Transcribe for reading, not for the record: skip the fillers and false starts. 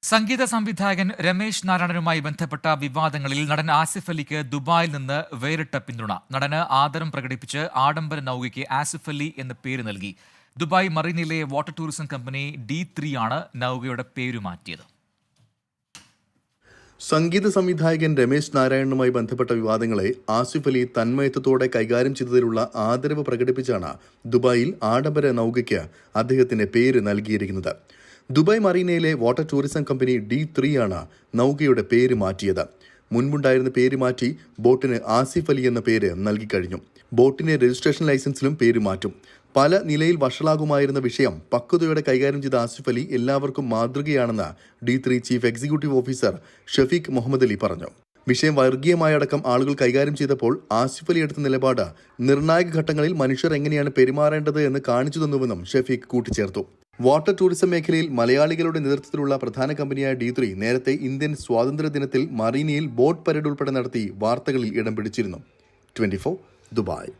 സംഗീത സംവിധായകൻ രമേശ് നാരായണനുമായി ബന്ധപ്പെട്ട വിവാദങ്ങളിൽ നടൻ ആസിഫ് അലിക്ക് ദുബായിൽ നിന്ന് വേറിട്ട പിന്തുണ. നടന് ആദരം പ്രകടിപ്പിച്ച് ആഡംബര നൗകയ്ക്ക് ആസിഫ് അലി എന്ന പേര് നൽകി. ദുബായ് മറീനയിലെ വാട്ടർ ടൂറിസം കമ്പനി D3 ആണ് നൗകയുടെ പേര് മാറ്റിയത്. സംഗീത സംവിധായകൻ രമേശ് നാരായണനുമായി ബന്ധപ്പെട്ട വിവാദങ്ങളെ ആസിഫ് അലി തന്മയത്വത്തോടെ കൈകാര്യം ചെയ്തതിലുള്ള ആദരവ് പ്രകടിപ്പിച്ചാണ് ദുബായിൽ ആഡംബര നൗകയ്ക്ക് അദ്ദേഹത്തിന്റെ പേര് നൽകിയിരിക്കുന്നത്. ദുബായ് മറീനയിലെ വാട്ടർ ടൂറിസം കമ്പനി D3 ആണ് നൗകയുടെ പേര് മാറ്റിയത്. മുൻപുണ്ടായിരുന്ന പേര് മാറ്റി ബോട്ടിന് ആസിഫ് അലി എന്ന പേര് നൽകിക്കഴിഞ്ഞു. ബോട്ടിന്റെ രജിസ്ട്രേഷൻ ലൈസൻസിലും പേര് മാറ്റും. പല നിലയിൽ വഷളാകുമായിരുന്ന വിഷയം പക്വതയോടെ കൈകാര്യം ചെയ്ത ആസിഫ് അലി എല്ലാവർക്കും മാതൃകയാണെന്ന് D3 chief executive officer Shafeeq Muhammad Ali പറഞ്ഞു. വിഷയം വർഗീയമായടക്കം ആളുകൾ കൈകാര്യം ചെയ്തപ്പോൾ ആസിഫ് അലി എടുത്ത നിലപാട് നിർണായക ഘട്ടങ്ങളിൽ മനുഷ്യർ എങ്ങനെയാണ് പെരുമാറേണ്ടത് എന്ന് കാണിച്ചു തന്നുവെന്നും ഷഫീഖ് കൂട്ടിച്ചേർത്തു. വാട്ടർ ടൂറിസം മേഖലയിൽ മലയാളികളുടെ നേതൃത്വത്തിലുള്ള പ്രധാന കമ്പനിയായ D3 നേരത്തെ ഇന്ത്യൻ സ്വാതന്ത്ര്യ ദിനത്തിൽ മറീനയിൽ ബോട്ട് പരേഡ് ഉൾപ്പെടെ നടത്തി വാർത്തകളിൽ ഇടം പിടിച്ചിരുന്നു. 24 ദുബായ്.